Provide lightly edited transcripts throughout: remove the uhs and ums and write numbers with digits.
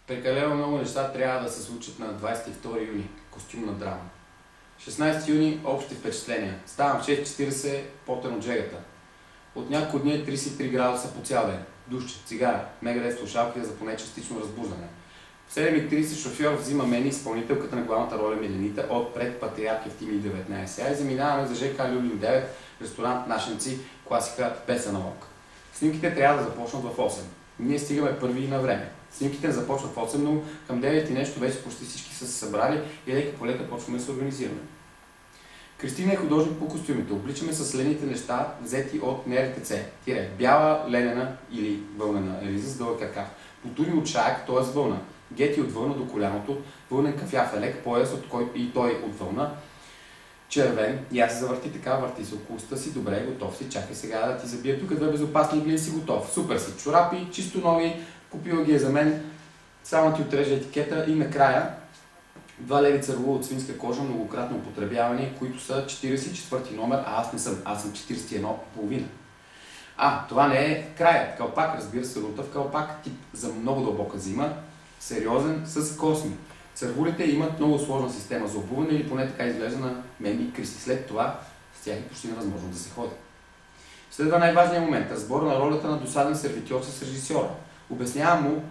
Прекалено много неща трябва да се случат на 22 юни. Костюмна драма. 16 юни общи впечатления. Ставам в 6:40, потен от жегата. От няколко дни е 33 градуса по цял ден. Душче, цигара, мегаред слушалки за поне частично разбуждане. В 7:30 шофьор взима мен и изпълнителката на главната роля Миленита отпред Патриарх Евтимий 19. Ай заминаваме за ЖК Люлин 9, ресторант Нашенци, класика без аналог. Снимките трябва да започнат в 8. Ние стигаме първи и на време. Снимките не започват в 8, но към 9 и нещо вече почти всички са се събрали и лека по лека почваме да се организираме. Кристина е художник по костюмите. Обличаме с следните неща, взети от НРТЦ. Бяла ленена или вълнена риза с дълъг ръкав. Потуни от шаек, т.е. вълна. Гети от вълна до коляното, вълнен кафяв елек, пояс от който и той от вълна. Червен, я се завърти така, върти се около уста си, добре, готов си, чакай сега да ти забия тук две безопасни игли си готов. Супер си, чорапи, чисто нови, купила ги е за мен, само ти отрежа етикета и накрая 2 леви цървула от свинска кожа, многократно употребявани, които са 44 номер, а аз не съм, аз съм 41,5. Това не е краят. Калпак, разбира се, рутав калпак, тип за много дълбока зима, сериозен, с косми. Цървулите имат много сложна система за обуване или поне така изглежда на мен и Кристи. След това с тях е почти невъзможно да се ходи. Следва най-важният момент – разбора на ролята на досаден сервитьор с режисьора. Обяснявам му,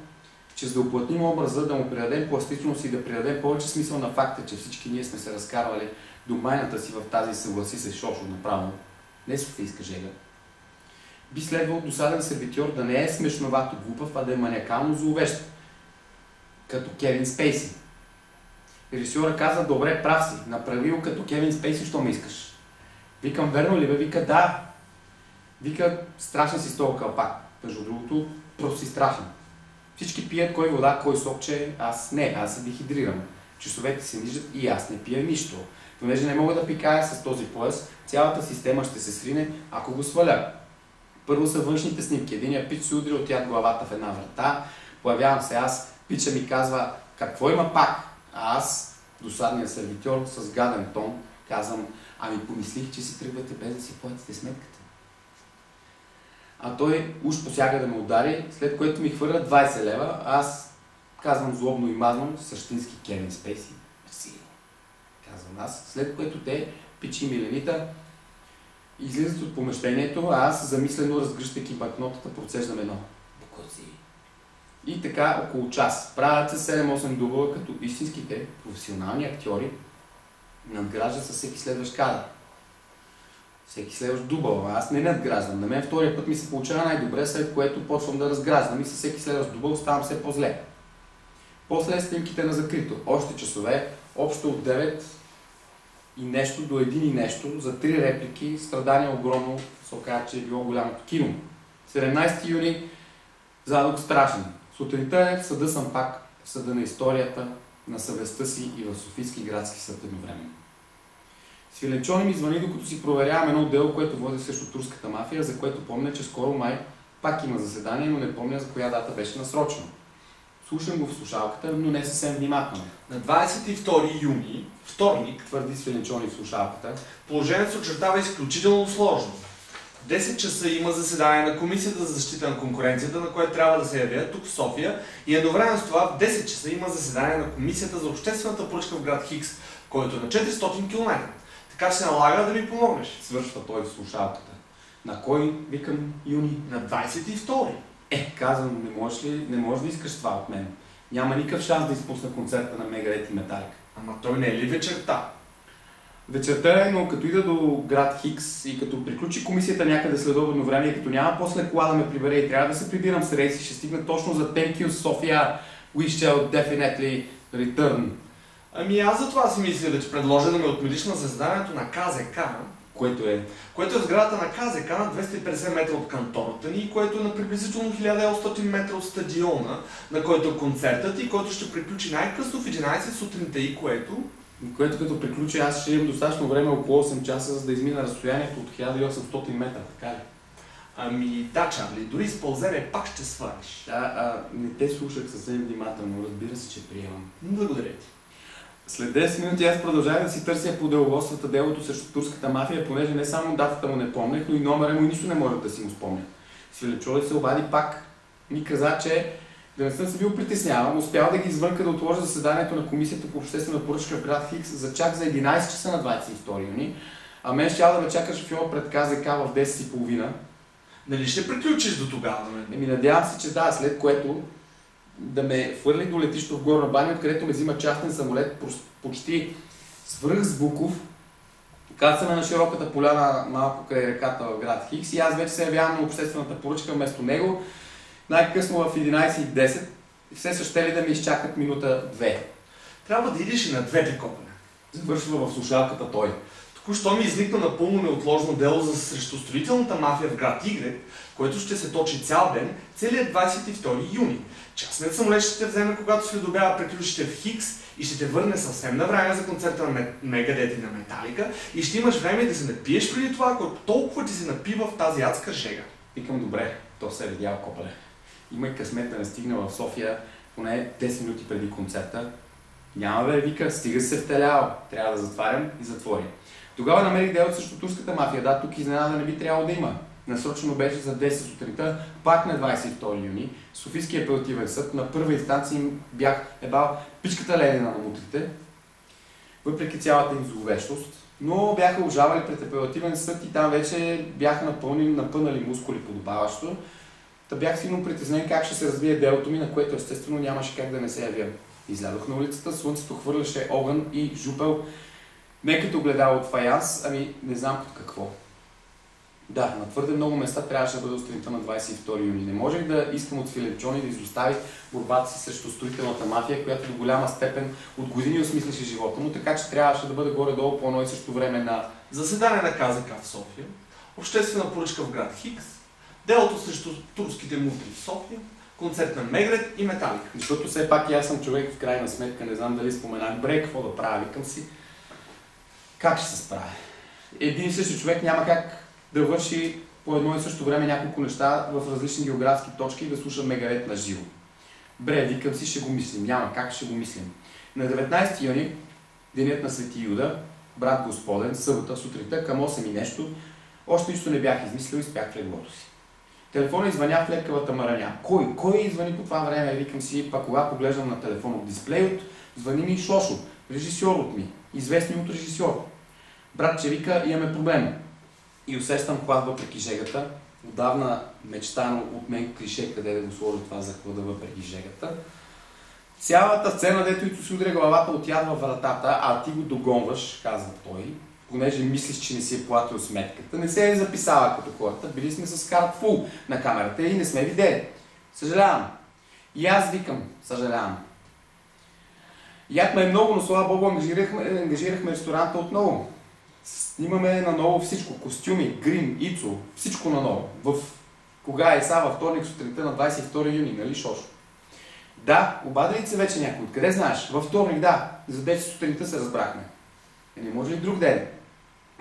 че за да уплътним образа, да му придадем пластичност и да придадем повече смисъл на факта, че всички ние сме се разкарвали до майната си в тази съгласи се Шошо направо, не Софийска жега. Би следвал досаден сервитьор да не е смешновато глупав, а да е маниакално зловещ, като Кевин Спейси. Режисьора каза: добре, прав си, направил като Кевин Спейси, що ме искаш? Викам: верно ли бе? Вика: да. Вика: страшен си с този кълпак. Между другото, просто си страшен. Всички пият кой вода, кой сокче, аз не, аз се дехидрирам. Часовете се нижат и аз не пия нищо. Понеже не мога да пикая с този пояс, цялата система ще се срине, ако го сваля. Първо са външните снимки. Единия пич се удря от тях главата в една врата. Появявам се аз, пича ми казва: какво има пак? А аз, досадният сервитьор, с гаден тон, казвам: ами помислих, че си тръгвате без да си платите сметката. А той уж посяга да ме удари, след което ми хвърля 20 лева, аз казвам злобно и мазно, същински Кевин Спейси. Мерси, казвам аз, след което те, Пичи и Миленита, излизат от помещението, а аз, замислено разгръщайки банкнотата, процеждам едно: букози. И така около час. Правят се 7-8 дубла, като истинските професионални актьори надграждат със всеки следващ кадър. Всеки следващ дубъл. Аз не надграждам. На мен втория път ми се получава най-добре, след което почвам да разграждам и със всеки следващ дубъл ставам все по-зле. После снимките на закрито. Още часове, общо от 9 и нещо до 1 и нещо, за 3 реплики, страдание огромно, се оказа, че е било голямото кино. 17 юни, задух страшен. Сутринта в съда съм пак, в съда на историята, на съвестта си и в Софийски градски съд едновременно. Свиленчони ми звъни, докато си проверявам едно дело, което води срещу турската мафия, за което помня, че скоро май пак има заседание, но не помня за коя дата беше насрочено. Слушам го в слушалката, но не съвсем внимателно. На 22 юни, вторник, твърди Свиленчони в слушалката, положението се очертава изключително сложно. В 10 часа има заседание на Комисията за защита на конкуренцията, на което трябва да се явя тук в София, и едновременно с това в 10 часа има заседание на Комисията за обществената поръчка в град Хикс, който е на 400 км. Така се налага да ми помогнеш. Свършва той в слушалката. На кой, викам, юни? На 22. Казвам: не можеш да искаш това от мен. Няма никакъв шанс да изпусна концерта на Мегарет и Металик. Ама той не е ли вечерта? Вечерта е, но като ида до град Хикс и като приключи комисията някъде следобедно време и като няма после кола да ме прибере и трябва да се прибирам с рейси, ще стигна точно за Thank you, София, we shall definitely return. Ами аз за това си мисля, да ти предложа да ме отмелиш на заседанието на КЗК, което е в сградата на КЗК на 250 метра от кантората ни, което е на приблизително 1800 метра от стадиона, на който е концертът и който ще приключи най-късно в 11 сутринта и което като приключи, аз ще имам достатъчно време, около 8 часа, за да измина разстоянието от 1800 метра, така ли? Ами да, Чарли, дори с пълзене пак ще свалиш. Не те слушах съвсем внимателно, разбира се, че приемам. Благодаря ти. След 10 минути аз продължавах да си търся по деловодствата делото срещу турската мафия, понеже не само датата му не помнех, но и номера му и нищо не може да си му спомня. Свиленчони се обади пак. Ми каза, че Да не съм се бил притесняван, успял да ги извънка да отложа заседанието на комисията по обществена поръчка в град Хикс за чак за 11 часа на 22 юни, а мен щял да ме чака шофьор пред КЗК в 10:30. Нали ще приключиш до тогава? Надявам се, че да, след което да ме хвърли до летището в Горна баня, откъдето ме взима частен самолет, почти свръхзвуков. Кацаме на широката поляна малко край реката в град Хикс и аз вече се явявам на обществената поръчка вместо него, най-късно в 11:10 и все са щели да ми изчакат минута-две. Трябва да идиш и на двете копане. Завършва в слушалката той. Току-що ми изникна напълно неотложно дело срещу строителната мафия в град Игрек, което ще се точи цял ден, целият 22 юни. Частният самолет ще те вземе, когато следобява приключите в Хикс и ще те върне съвсем на време за концерта на Мегадет и на Металика и ще имаш време да се напиеш преди това, ако толкова ти се напива в тази адска жега. Викам, добре, то се е видял, копале. Има и късмет да не стигна в София поне 10 минути преди концерта. Няма бе, вика, стига се втелял. Трябва да затварям и затворим. Тогава намерих дело срещу турската мафия. Да, тук изненада не би трябвало да има. Насрочено беше за 10 сутринта, пак на 22 юни. Софийския апелативен съд на първа инстанция им бях ебал пичката ледена на мутрите, въпреки цялата им зловещост. Но бяха обжавали пред апелативен съд и там вече бяха напънали мускули подобаващо. Та бях силно притеснен как ще се развие делото ми, на което естествено нямаше как да не се явя. Излязох на улицата, слънцето хвърляше огън и жупел, не като огледало от фаянс, ами не знам като какво. Да, на твърде много места трябваше да бъде сутринта на 22 юни. Не можех да искам от Филип Джони да изостави борбата си срещу строителната мафия, която до голяма степен от години осмисляше живота му, така че трябваше да бъде горе-долу по едно и също време на заседание на КЗК в София, обществена поръчка в град Хикс, делото срещу турските мутри в София, концерт на Мегрет и Металика. Защото все пак и аз съм човек в крайна сметка, не знам дали споменах, добре, какво да правя, викам си. Как ще се справя? Един и същи човек няма как да върши по едно и също време няколко неща в различни географски точки и да слуша Мегарет на живо. Бре, викам си, ще го мислим. Няма как ще го мислим. На 19 юни, денят на Свети Юда, брат Господен, събота, сутринта, към 8 и нещо, още нищо не бях измислил и спях в леглото си. Телефонът извъня в лепкавата мараня. Кой извъни по това време? Викам си, пак кога поглеждам на телефон от дисплея, звъни ми Шошо, режисьор от ми, известният режисьор. Братче, вика, имаме проблем. И усещам хлад въпреки жегата. Отдавна мечтано от мен клише, къде да го сложа това за хлада въпреки жегата. Цялата сцена, дето си удря главата от яд във вратата, а ти го догонваш, казва той, понеже мислиш, че не си е платил сметката, не се е записала като хората, били сме с карт фул на камерата и не сме видели. Съжалявам. И аз викам, съжалявам. Яд ме е много, но слава Богу, ангажирахме ресторанта отново. Снимаме наново всичко. Костюми, грим, ицо, всичко наново. Кога е са? Във вторник сутринта на 22 юни, нали Шошо? Да, обадили се вече някой. Откъде знаеш? Във вторник, да. За 10 сутринта се разбрахме. Не може ли друг ден?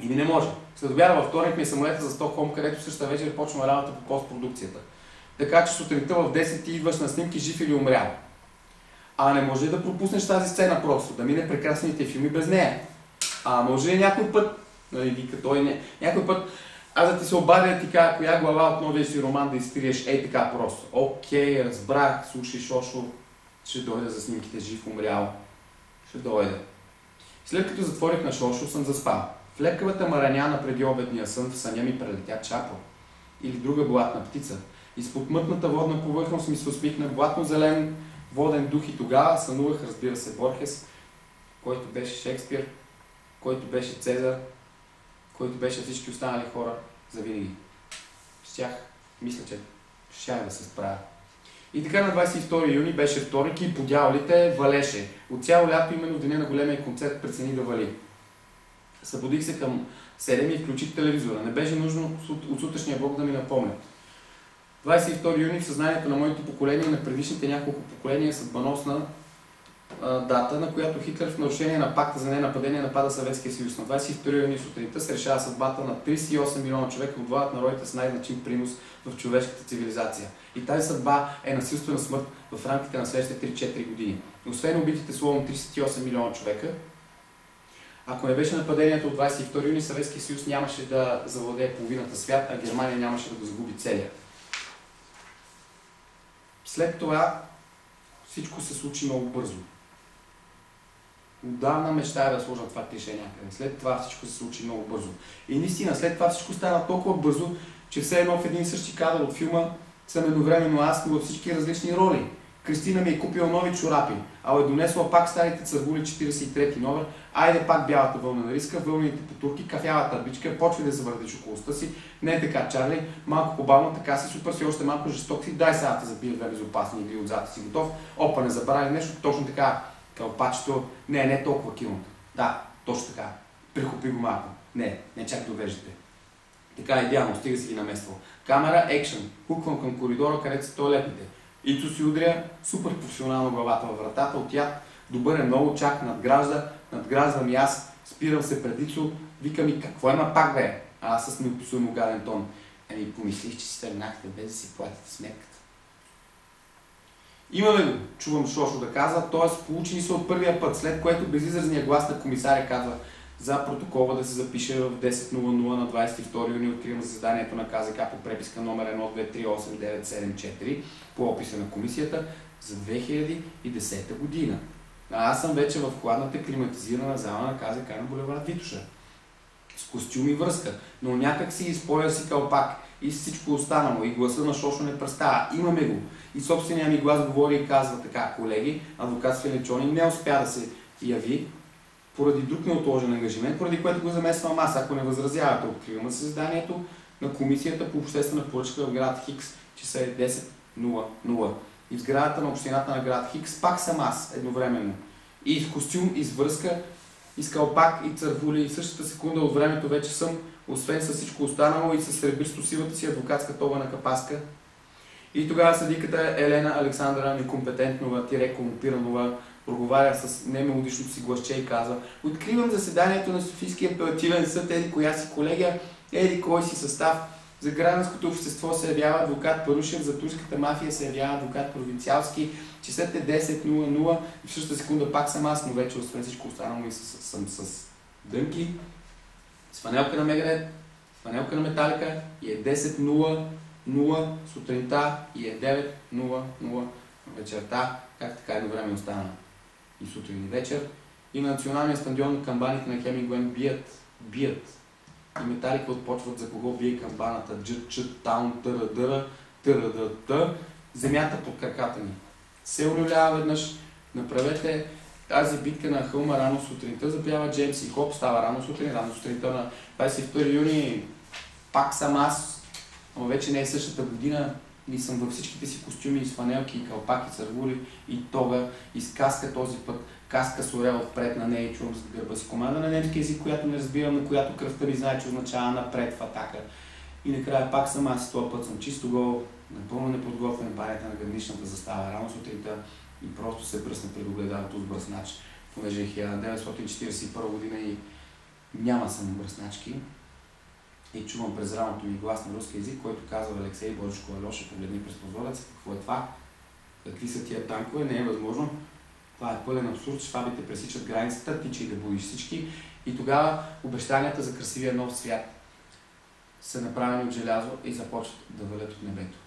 Или не може. След обяда във вторник ми е самолета за Стокхолм, където същата вечер почваме работа по постпродукцията. Така че сутринта в 10 ти идваш на снимки жив или умрял. А не може ли да пропуснеш тази сцена просто, да мине прекрасните филми без нея? А може ли някой път, нали, вика той не, някой път, аз да ти се обадя да ти кажа коя глава от новия си роман да изтриеш, ей така просто. Окей, разбрах, слушай Шошо, ще дойда за снимките жив, умрял. Ще дойда. След като затворих на Шошо, съм заспал. В лепкавата мараняна преди обедния сън в съня ми прелетя чапъл. Или друга блатна птица. Изпод мътната водна повърхност ми се усмихна блатно-зелен воден дух и тогава сънувах, разбира се, Борхес, който беше Шекспир, който беше Цезар, който беше всички останали хора завинаги. Мисля, че щях да се справя. И така на 22 юни беше вторник и по дяволите валеше. От цяло лято, именно в деня на големия концерт, прецени да вали. Събудих се към 7 и включих телевизора. Не беше нужно от сутрешния блок да ми напомнят. 22 юни в съзнанието на моето поколение и на предишните няколко поколения е съдбоносна дата, на която Хитлер в нарушение на пакта за ненападение напада Съветския съюз. На 22 юни сутринта се решава съдбата на 38 милиона човека от главата на родите с най-значим принос в човешката цивилизация. И тази съдба е насилствена смърт в рамките на следващите 3-4 години. Освен убитите словом 38 милиона човека, ако не беше нападението от 22 юни, Съветския съюз нямаше да завладее половината свят, а Германия нямаше да го загуби целия. След това всичко се случи много бързо. Отдавна мечтая да сложа това клише някъде. След това всичко се случи много бързо. И наистина, след това всичко стана толкова бързо, че все едно в един и същи кадър от филма съм едновременно аз, но във всички различни роли. Кристина ми е купила нови чорапи, а е донесла пак старите цървули 43 номер, айде пак бялата вълна на риска, вълните потурки, кафявата бичка, почва да завъртиш около уста си. Не е така, Чарли, малко по-бавно, така си супер си, още малко жесток си, дай сега да забие две безопасни игри отзад си готов. Опа, не забрави нещо, точно така, кълпачето, не е толкова киното. Да, точно така, прихопи го малко. Не чак довеждате. Така идеално, стига си ги намествал. Камера, екшън, хуквам към коридора, където са тоалетните. Ито си удря супер професионално главата във вратата от яд, добър е много, чак надграждам и аз, спирам се пред Ицо, викам и какво има пак бе? А аз с неописуемо гаден тон. Ами помислих, че си тръгнахте без да си платите сметката. Имаме го, чувам Шошо да казва, т.е. получени са от първия път, след което безизразния глас на комисаря казва за протокола да се запише в 10:00 на 22 юни откривам заседанието на КЗК по преписка номер 1238974 по описа на комисията за 2010 година. А аз съм вече в хладната климатизирана зала на КЗК на булевард Витоша. С костюм и връзка, но някак си изпоя си кълпак и всичко останало. И гласа на Шошо не престава. Имаме го. И собственият ми глас говори и казва така, колеги, адвокат Свиленчони не успя да се яви поради друг неотложен ангажимент, поради което го замесвам аз. Ако не възразявате, откривам заседанието на комисията по обществена поръчка в град Хикс, часа е 10:00. И в сградата на общината на град Хикс пак съм аз едновременно. И в костюм, и с връзка, и с кълпак, и цървули, и в същата секунда от времето вече съм, освен с всичко останало и с сребристо-сивата си адвокатска тобана капаска. И тогава съдиката Елена Александра Некомпетентнова, Корумпиранова, проговаря с немелодичното си гласче и казва: откривам заседанието на Софийския апелативен съд, еди коя си колегия, еди кой си състав. За гражданското общество се явява адвокат Парушев, за турската мафия се явява адвокат Провинциалски. Часът е 10:00 и в същата секунда пак съм аз, но вече освен всичко останало и съм с дънки, с фанелка на Меgadeth, с фанелка на Металика и е 10:00 сутринта и е 9:00 вечерта, как така едновременно остана и сутрин и вечер. И на националния стадион камбаните на Хемингуен бият. И Металика отпочват за кого бие камбаната. Джът, таун, търа, земята под краката ни. Се улюлява веднъж, направете тази битка на хълма рано сутринта, запява Джеймс и Хоп, става рано сутринта на 22 юни, пак съм аз, но вече не е същата година, и съм във всичките си костюми, и с фанелки, и кълпак, и цървули, и тога, и с каска този път, каска с орел отпред на нея и чувам зад гърба си команда на немски език, която не разбирам, на която кръвта ми знае, че означава напред в атака. И накрая пак съм аз, този път съм чисто гол, напълно неподготвен, парята на граничната застава рано сутринта и просто се бръсна пред огледалото с бръснач, понеже е 1941 година и няма само бръсначки. И чувам през рамото ми глас на руски език, който казва: Алексей Боришко, Алеша, погледни през прозореца, какво е това? Какви са тия танкове? Не е възможно. Това е пълен абсурд, швабите пресичат границата, тича и да будиш всички. И тогава обещанията за красивия нов свят са направени от желязо и започват да валят от небето.